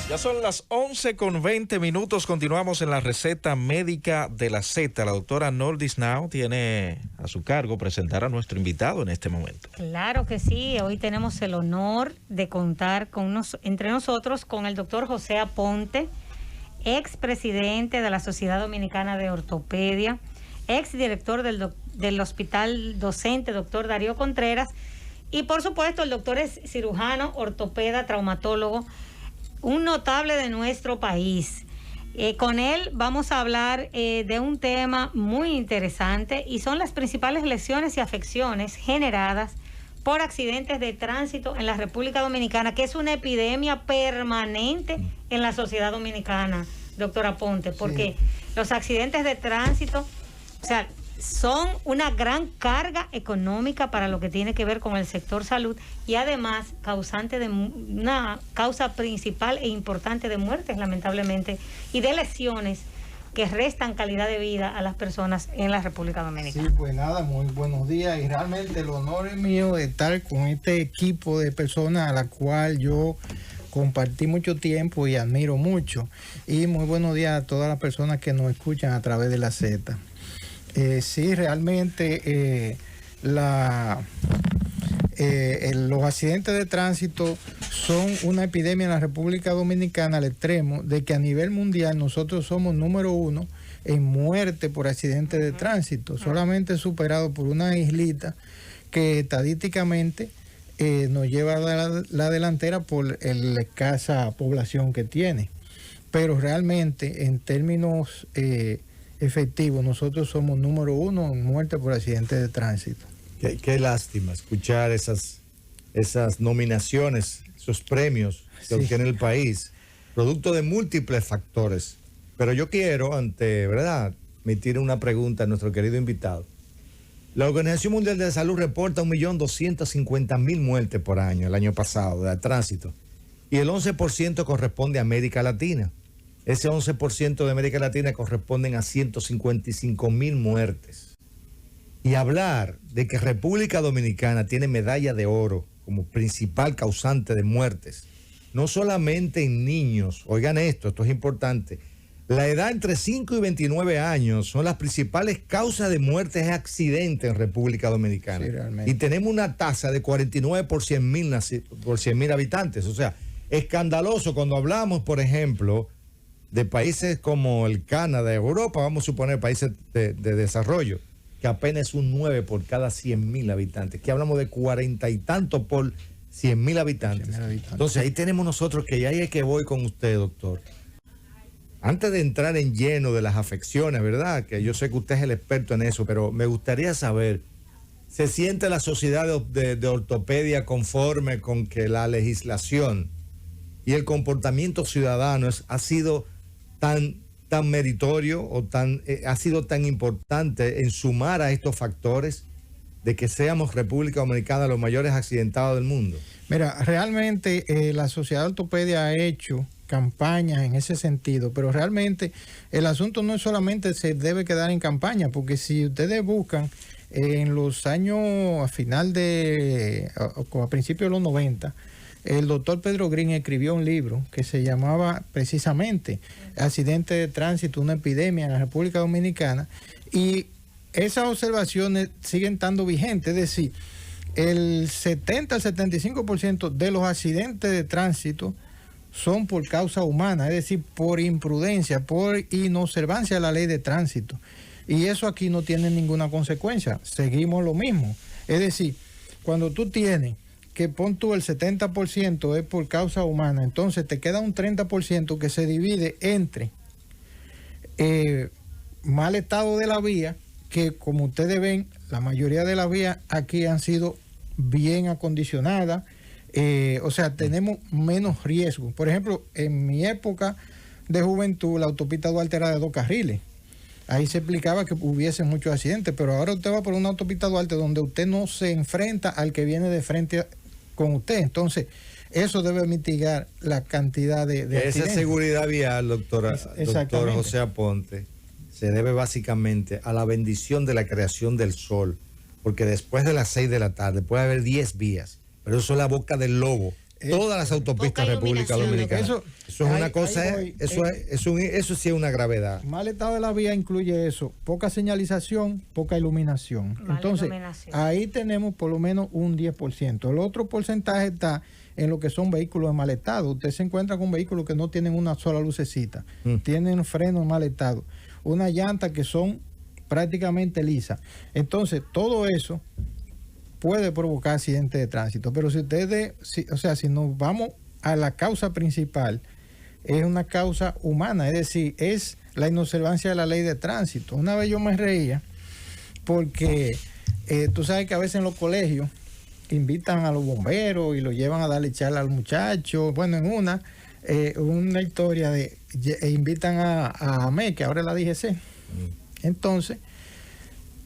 Ya son las 11:20. Continuamos en la receta médica de la Z. La doctora Noldis Now tiene a su cargo presentar a nuestro invitado en este momento. Claro que sí. Hoy tenemos el honor de contar entre nosotros con el doctor José Aponte, expresidente de la Sociedad Dominicana de Ortopedia, exdirector del Hospital Docente Doctor Darío Contreras, y por supuesto el doctor es cirujano, ortopeda, traumatólogo, un notable de nuestro país. Con él vamos a hablar de un tema muy interesante, y son las principales lesiones y afecciones generadas por accidentes de tránsito en la República Dominicana, que es una epidemia permanente en la sociedad dominicana, doctora Ponte, porque los accidentes de tránsito, o sea, son una gran carga económica para lo que tiene que ver con el sector salud, y además causante de una causa principal e importante de muertes, lamentablemente, y de lesiones que restan calidad de vida a las personas en la República Dominicana. Sí, pues nada, muy buenos días, y realmente el honor es mío de estar con este equipo de personas a la cual yo compartí mucho tiempo y admiro mucho. Y muy buenos días a todas las personas que nos escuchan a través de la Z. Sí, realmente los accidentes de tránsito son una epidemia en la República Dominicana al extremo de que a nivel mundial nosotros somos número 1 en muerte por accidentes de tránsito, solamente superado por una islita que estadísticamente nos lleva a la delantera por la escasa población que tiene. Pero realmente en términos efectivo, nosotros somos número 1 en muerte por accidentes de tránsito. Qué lástima escuchar esas nominaciones, esos premios que obtiene el país, producto de múltiples factores. Pero yo quiero, ¿verdad?, emitir una pregunta a nuestro querido invitado. La Organización Mundial de la Salud reporta 1.250.000 muertes por año, el año pasado, de tránsito, y el 11% corresponde a América Latina. Ese 11% de América Latina corresponden a 155.000 muertes. Y hablar de que República Dominicana tiene medalla de oro como principal causante de muertes, no solamente en niños, oigan esto es importante, la edad entre 5 y 29 años son las principales causas de muertes de accidentes en República Dominicana. Sí, y tenemos una tasa de 49 por 100.000 habitantes. O sea, escandaloso cuando hablamos, por ejemplo, de países como el Canadá, Europa, vamos a suponer países de desarrollo, que apenas es un 9 por cada 100.000 habitantes, que hablamos de 40 y tanto por 100.000 habitantes. Entonces ahí tenemos nosotros que ya es que voy con usted, doctor. Antes de entrar en lleno de las afecciones, ¿verdad? Que yo sé que usted es el experto en eso, pero me gustaría saber, ¿se siente la sociedad de ortopedia conforme con que la legislación y el comportamiento ciudadano ha sido tan meritorio o ha sido tan importante en sumar a estos factores de que seamos República Dominicana los mayores accidentados del mundo? Mira, realmente la Sociedad de Ortopedia ha hecho campañas en ese sentido, pero realmente el asunto no es solamente se debe quedar en campaña, porque si ustedes buscan en los años a principios de los 90, el doctor Pedro Green escribió un libro que se llamaba precisamente Accidentes de Tránsito, una epidemia en la República Dominicana, y esas observaciones siguen estando vigentes. Es decir, el 70 al 75% de los accidentes de tránsito son por causa humana, es decir, por imprudencia, por inobservancia de la ley de tránsito. Y eso aquí no tiene ninguna consecuencia, seguimos lo mismo. Es decir, cuando tú tienes que pon tú el 70% es por causa humana, entonces te queda un 30% que se divide entre mal estado de la vía, que como ustedes ven, la mayoría de las vías aquí han sido bien acondicionadas, o sea, tenemos menos riesgo. Por ejemplo, en mi época de juventud, la autopista Duarte era de 2 carriles. Ahí se explicaba que hubiese muchos accidentes, pero ahora usted va por una autopista Duarte donde usted no se enfrenta al que viene de frente con usted. Entonces, eso debe mitigar la cantidad de accidentes. Esa seguridad vial, doctor José Aponte, se debe básicamente a la bendición de la creación del sol, porque después de las 6 de la tarde puede haber 10 vías, pero eso es la boca del lobo todas las autopistas de República Dominicana. Eso es una cosa, eso sí es una gravedad. Mal estado de la vía incluye eso, poca señalización, poca iluminación. Entonces, ahí tenemos por lo menos un 10%. El otro porcentaje está en lo que son vehículos en mal estado. Usted se encuentra con vehículos que no tienen una sola lucecita, tienen frenos en mal estado, unas llantas que son prácticamente lisas. Entonces, todo eso puede provocar accidentes de tránsito, pero si nos vamos a la causa principal, es una causa humana, es decir, es la inobservancia de la ley de tránsito. Una vez yo me reía porque tú sabes que a veces en los colegios invitan a los bomberos y los llevan a darle charla a los muchachos. Bueno, en una historia invitan a AME, que ahora es la DGC. Entonces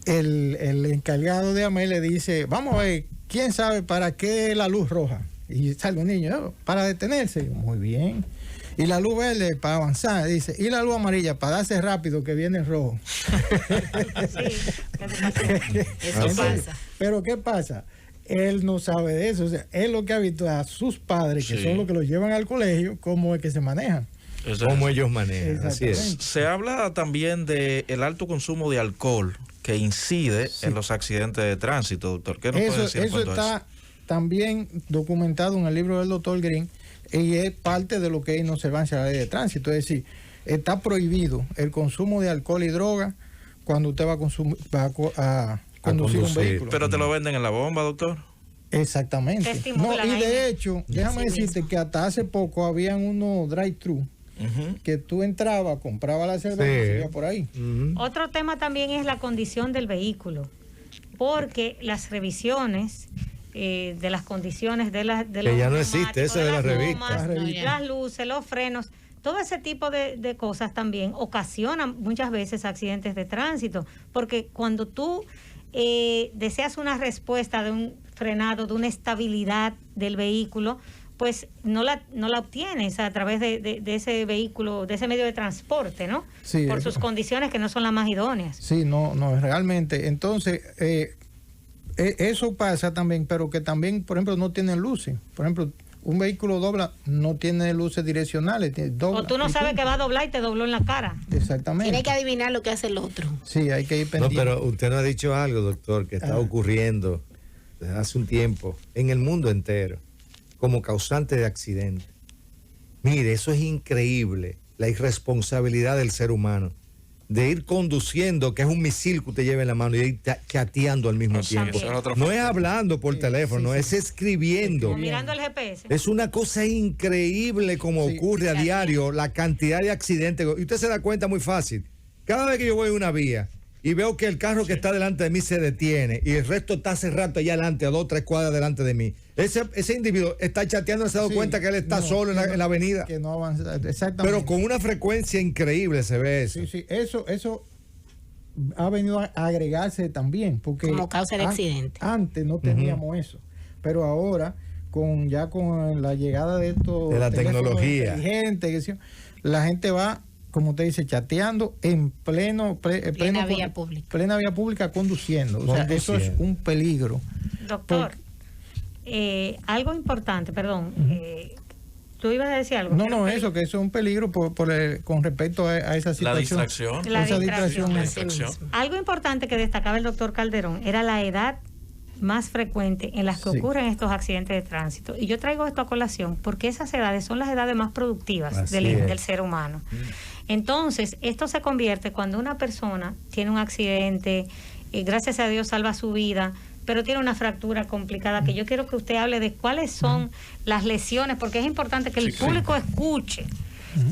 el encargado de AME le dice, vamos a ver, ¿quién sabe para qué la luz roja? Y sale un niño, para detenerse. Muy bien. Y la luz verde para avanzar, dice, y la luz amarilla para darse rápido que viene el rojo. Eso pasa. Pero ¿qué pasa? Él no sabe de eso. O sea, él lo que ha visto a sus padres, que son los que lo llevan al colegio, cómo es que se manejan. Cómo ellos manejan. Así es. Se habla también del alto consumo de alcohol que incide en los accidentes de tránsito, doctor. ¿Qué nos puede decir? Eso está también documentado en el libro del doctor Green y es parte de lo que es inobservancia de la ley de tránsito. Es decir, está prohibido el consumo de alcohol y droga cuando usted va a conducir un vehículo. Pero te lo venden en la bomba, doctor. Exactamente. No, y de hecho, déjame decirte que hasta hace poco habían unos drive-thru que tú entrabas, comprabas la cerveza y se iba por ahí. Otro tema también es la condición del vehículo, porque las revisiones de las condiciones de los que ya no existe, eso de la revista, las luces, los frenos, todo ese tipo de cosas también ocasionan muchas veces accidentes de tránsito, porque cuando tú deseas una respuesta de un frenado, de una estabilidad del vehículo, pues no la obtienes a través de ese vehículo, de ese medio de transporte, ¿no? Sí, por sus condiciones que no son las más idóneas. Sí, no, realmente. Entonces, eso pasa también, pero que también, por ejemplo, no tienen luces. Por ejemplo, un vehículo dobla, no tiene luces direccionales. Dobla, o tú no sabes que va a doblar y te dobló en la cara. Exactamente. Tiene que adivinar lo que hace el otro. Sí, hay que ir pendiente. No, pero usted no ha dicho algo, doctor, que está ocurriendo desde hace un tiempo en el mundo entero como causante de accidentes. Mire, eso es increíble, la irresponsabilidad del ser humano de ir conduciendo, que es un misil que usted lleva en la mano, y ir chateando al mismo tiempo. No es hablando por teléfono, es escribiendo. O mirando el GPS. Es una cosa increíble como ocurre a diario, la cantidad de accidentes. Y usted se da cuenta muy fácil. Cada vez que yo voy a una vía y veo que el carro que está delante de mí se detiene y el resto está hace rato allá adelante, a 2 o 3 cuadras delante de mí, ese individuo está chateando, se ha dado cuenta que él está solo en la avenida. Que no avanza, exactamente. Pero con una frecuencia increíble se ve eso. Sí, eso ha venido a agregarse también, porque como causa de accidente. Antes no teníamos eso, pero ahora con la llegada de esto de la tecnología inteligente, la gente va, como usted dice, chateando en plena vía pública conduciendo. O sea, eso es un peligro. Doctor, algo importante, perdón, ¿tú ibas a decir algo? No, eso, que eso es un peligro con respecto a esa situación. La distracción. Algo importante que destacaba el doctor Calderón era la edad más frecuente en las que ocurren estos accidentes de tránsito. Y yo traigo esto a colación porque esas edades son las edades más productivas del ser humano. Entonces, esto se convierte cuando una persona tiene un accidente, gracias a Dios salva su vida, pero tiene una fractura complicada, que yo quiero que usted hable de cuáles son las lesiones, porque es importante que el público escuche.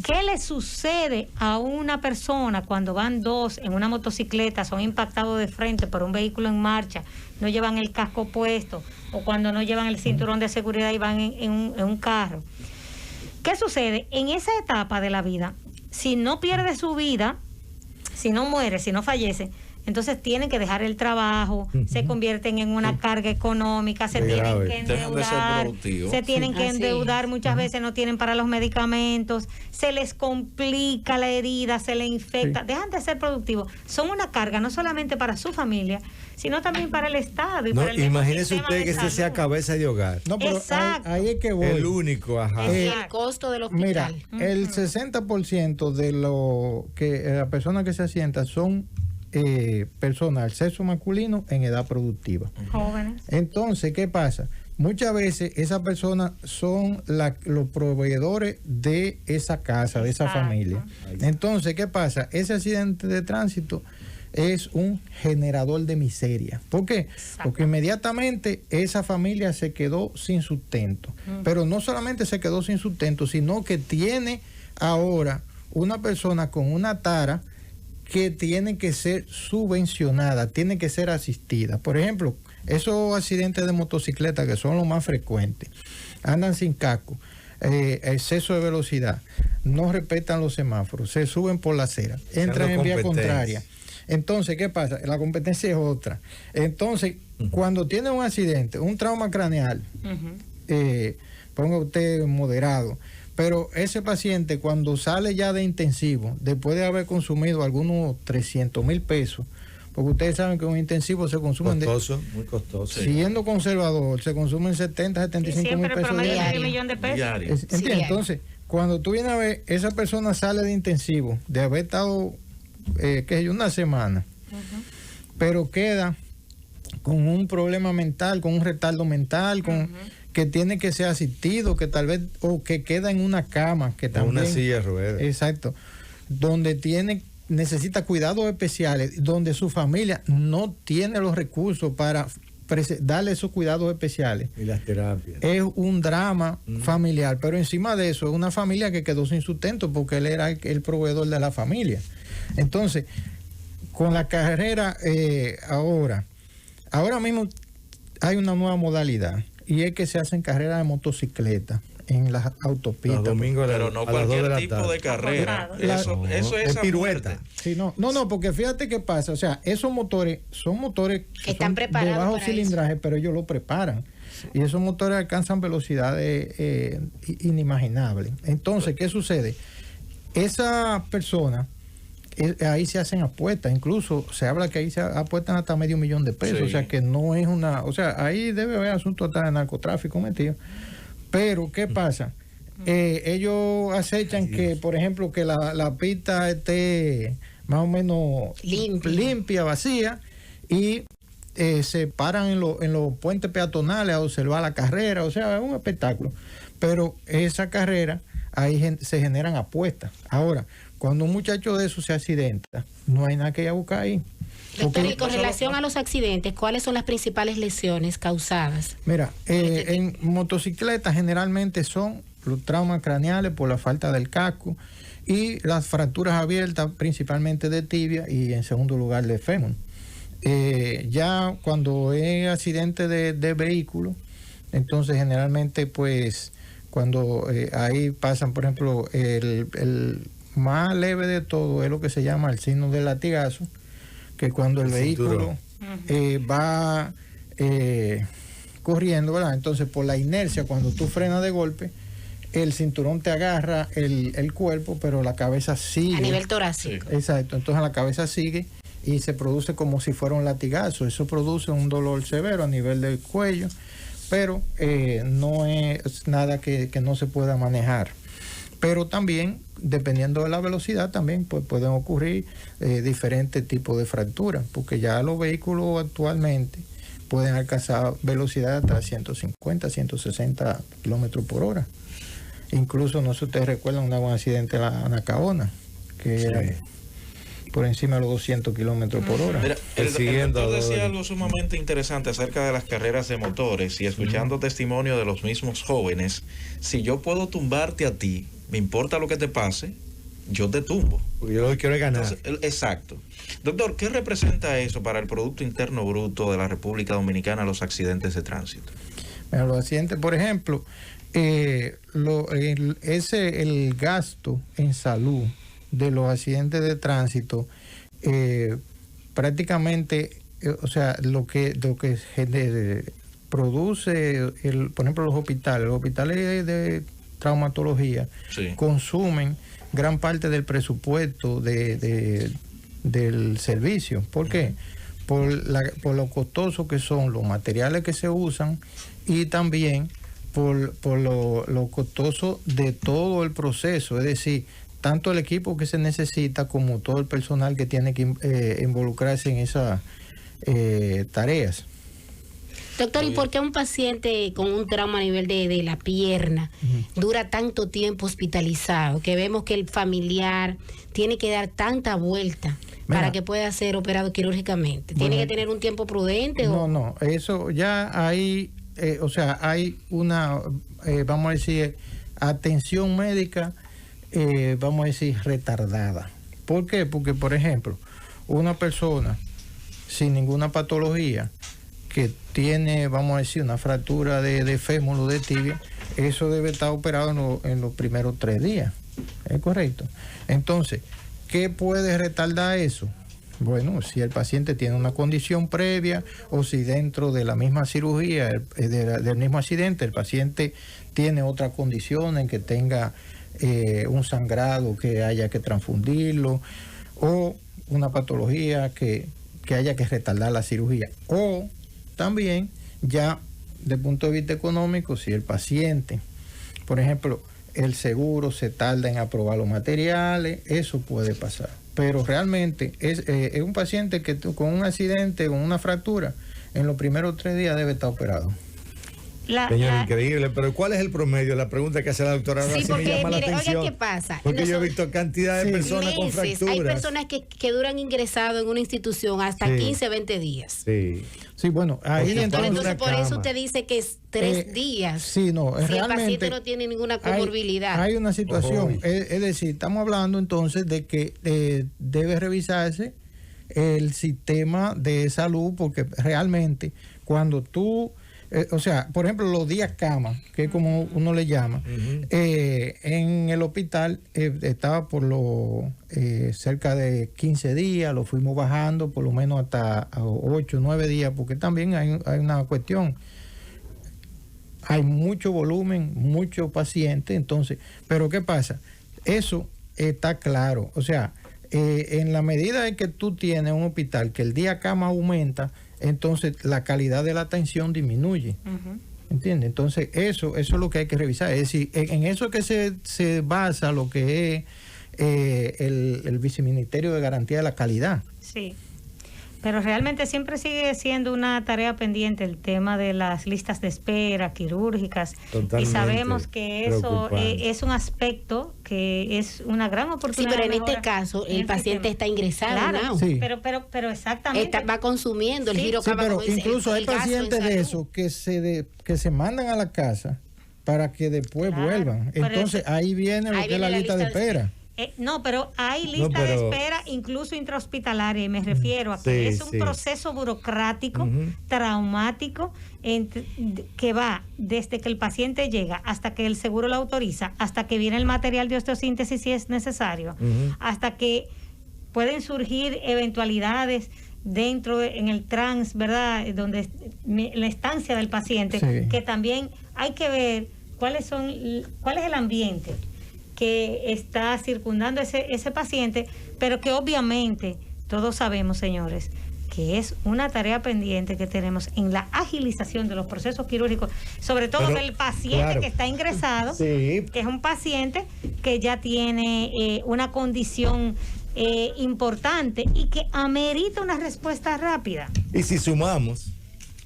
¿Qué le sucede a una persona cuando van dos en una motocicleta, son impactados de frente por un vehículo en marcha, no llevan el casco puesto, o cuando no llevan el cinturón de seguridad y van en un carro? ¿Qué sucede? En esa etapa de la vida, si no pierde su vida, si no muere, si no fallece, entonces tienen que dejar el trabajo, se convierten en una carga económica, se Qué tienen grave. que Dejan de ser endeudar, productivos. se tienen que Así. endeudar, muchas veces no tienen para los medicamentos, se les complica la herida, se les infecta, dejan de ser productivos. Son una carga no solamente para su familia, sino también para el Estado y No, para el mismo imagínese sistema usted de que este sea salud. cabeza de hogar. No, pero Exacto. ahí es que voy. El único, ajá. Y Eh, el costo del Mira, hospital. el 60% de lo que las personas que se asientan son personal, sexo masculino en edad productiva. Jóvenes. Entonces, ¿qué pasa? Muchas veces esas personas son los proveedores de esa casa, de esa Exacto. familia. Entonces, ¿qué pasa? Ese accidente de tránsito es un generador de miseria. ¿Por qué? Porque inmediatamente esa familia se quedó sin sustento. Pero no solamente se quedó sin sustento, sino que tiene ahora una persona con una tara que tiene que ser subvencionada, tiene que ser asistida. Por ejemplo, esos accidentes de motocicleta que son los más frecuentes, andan sin casco, exceso de velocidad, no respetan los semáforos, se suben por la acera, entran en vía competencia. contraria. Entonces, ¿qué pasa? La competencia es otra. Entonces, cuando tiene un accidente, un trauma craneal, ponga usted moderado, pero ese paciente cuando sale ya de intensivo, después de haber consumido algunos 300,000 pesos, porque ustedes saben que un intensivo se consume, Costoso, muy costoso. siguiendo conservador, se consumen 70, Y 75 mil siempre el pesos promedio es diarios. medio millón de pesos. Diario. ¿Entiendes? diario. Entonces, cuando tú vienes a ver, esa persona sale de intensivo, de haber estado, qué sé yo, una semana, pero queda con un problema mental, con un retardo mental, con que tiene que ser asistido, que tal vez, o que queda en una cama, que En también... una silla de ruedas. Exacto. Donde necesita cuidados especiales, donde su familia no tiene los recursos para darle esos cuidados especiales. Y las terapias. Es un drama familiar, pero encima de eso es una familia que quedó sin sustento porque él era el proveedor de la familia. Entonces, con la carrera ahora mismo hay una nueva modalidad y es que se hacen carreras de motocicleta en las autopistas. Los domingos Pero no a las 2 de cualquier la tipo tarde. de carrera. La- Eso No, es es a pirueta. muerte. Sí, no, porque fíjate qué pasa, o sea, esos motores son motores Que están son preparados de bajo para cilindraje, pero ellos lo preparan. Y esos motores alcanzan velocidades inimaginables. Entonces, ¿qué sucede? Esa persona, ahí se hacen apuestas, incluso se habla que ahí se apuestan hasta $500,000 de pesos, Sí. o sea que no es una, o sea, ahí debe haber asunto hasta de narcotráfico metido. Pero, ¿qué pasa? Ellos acechan que, por ejemplo, que la pista esté más o menos limpia, vacía, y se paran en los puentes peatonales a observar la carrera, o sea, es un espectáculo. Pero esa carrera, ahí se generan apuestas. Ahora, cuando un muchacho de eso se accidenta, no hay nada que ir a buscar ahí. Doctor, Porque- y con relación a los accidentes, ¿cuáles son las principales lesiones causadas? Mira, en motocicletas generalmente son los traumas craneales por la falta del casco y las fracturas abiertas principalmente de tibia y en segundo lugar de fémur. Ya cuando es accidente de vehículo, entonces generalmente pues cuando ahí pasan, por ejemplo, el más leve de todo es lo que se llama el signo del latigazo, que cuando el vehículo va corriendo, ¿verdad? Entonces por la inercia, cuando tú frenas de golpe, el cinturón te agarra el cuerpo, pero la cabeza sigue. A nivel torácico. Exacto, entonces la cabeza sigue y se produce como si fuera un latigazo. Eso produce un dolor severo a nivel del cuello, pero no es nada que no se pueda manejar. Pero también, dependiendo de la velocidad, también pues, pueden ocurrir diferentes tipos de fracturas, porque ya los vehículos actualmente pueden alcanzar velocidad hasta 150, 160 kilómetros por hora. Incluso, no sé si ustedes recuerdan un accidente en la Anacaona, que era por encima de los 200 kilómetros por hora. Mira, el Persiguiendo doctor a decía Dolores. algo sumamente interesante acerca de las carreras de motores y escuchando testimonio de los mismos jóvenes. Si yo puedo tumbarte a ti, me importa lo que te pase, yo te tumbo. Porque yo lo que quiero es ganar. Entonces, exacto. Doctor, ¿qué representa eso para el Producto Interno Bruto de la República Dominicana, los accidentes de tránsito? Mira, los accidentes, por ejemplo, el gasto en salud de los accidentes de tránsito prácticamente, o sea, lo que produce, por ejemplo, los hospitales de traumatología Sí. consumen gran parte del presupuesto del servicio. ¿Por qué? Por lo costoso que son los materiales que se usan y también por lo costoso de todo el proceso, es decir, tanto el equipo que se necesita como todo el personal que tiene que involucrarse en esas tareas. Doctor, ¿y por qué un paciente con un trauma a nivel de la pierna dura tanto tiempo hospitalizado? Que vemos que el familiar tiene que dar tanta vuelta para que pueda ser operado quirúrgicamente. ¿Tiene que tener un tiempo prudente? No, eso ya hay, hay una, vamos a decir, atención médica, vamos a decir, retardada. ¿Por qué? Porque, por ejemplo, una persona sin ninguna patología que tiene, vamos a decir, una fractura de fémur o de tibia, eso debe estar operado en los primeros 3 días. ¿Es correcto? Entonces, ¿qué puede retardar eso? Bueno, si el paciente tiene una condición previa o si dentro de la misma cirugía, del mismo accidente, el paciente tiene otra condición en que tenga un sangrado que haya que transfundirlo o una patología que haya que retardar la cirugía. O también, ya desde el punto de vista económico, si el paciente, por ejemplo, el seguro se tarda en aprobar los materiales, eso puede pasar. Pero realmente es un paciente que con un accidente, con una fractura, en los primeros 3 días debe estar operado. Señor, increíble, pero ¿cuál es el promedio? La pregunta que hace la doctora ahora sí, porque, me llama la atención. oiga, ¿qué pasa? Porque yo he visto cantidad de personas con fracturas. Hay personas que duran ingresados en una institución hasta 15, 20 días. Sí, bueno, ahí entonces por eso usted dice que es 3 días. Sí, no, si realmente el paciente no tiene ninguna comorbilidad. Hay una situación, es decir, estamos hablando entonces de que debe revisarse el sistema de salud, porque realmente cuando tú por ejemplo, los días cama, que es como uno le llama, en el hospital estaba por cerca de 15 días, lo fuimos bajando por lo menos hasta 8, 9 días, porque también hay una cuestión. Hay mucho volumen, muchos pacientes, entonces, pero ¿qué pasa? Eso está claro, en la medida en que tú tienes un hospital que el día cama aumenta, entonces la calidad de la atención disminuye. ¿Entiendes? Entonces eso es lo que hay que revisar. Es decir, en eso que se basa lo que es el Viceministerio de Garantía de la Calidad. Sí. Pero realmente siempre sigue siendo una tarea pendiente el tema de las listas de espera quirúrgicas. Totalmente. Y sabemos que eso es un aspecto que es una gran oportunidad. Sí, pero en este caso el paciente está ingresado. Claro, sí. pero exactamente. Va consumiendo el giro. Sí, pero incluso hay pacientes de esos que se mandan a la casa para que después vuelvan. Entonces ahí viene lo que es la lista de espera. No, pero hay lista de espera incluso intrahospitalaria, y me refiero a que es un proceso burocrático, traumático, que va desde que el paciente llega hasta que el seguro lo autoriza, hasta que viene el material de osteosíntesis si es necesario, hasta que pueden surgir eventualidades en el trans, ¿verdad? Donde la estancia del paciente, que también hay que ver cuál es el ambiente que está circundando ese paciente, pero que obviamente todos sabemos, señores, que es una tarea pendiente que tenemos en la agilización de los procesos quirúrgicos, sobre todo del paciente que está ingresado, que es un paciente que ya tiene una condición importante y que amerita una respuesta rápida. Y si sumamos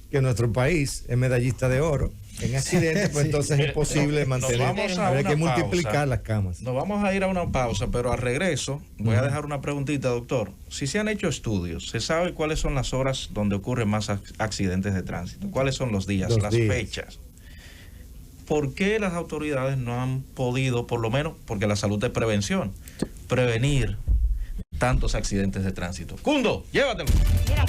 que nuestro país es medallista de oro en accidentes, pues entonces es posible mantener. Hay que multiplicar las camas. Nos vamos a ir a una pausa, pero al regreso voy a dejar una preguntita, doctor. Si se han hecho estudios, ¿se sabe cuáles son las horas donde ocurren más accidentes de tránsito? ¿Cuáles son los días, las fechas? ¿Por qué las autoridades no han podido, por lo menos, porque la salud es prevención, prevenir tantos accidentes de tránsito? Cundo, llévatelo. Mira,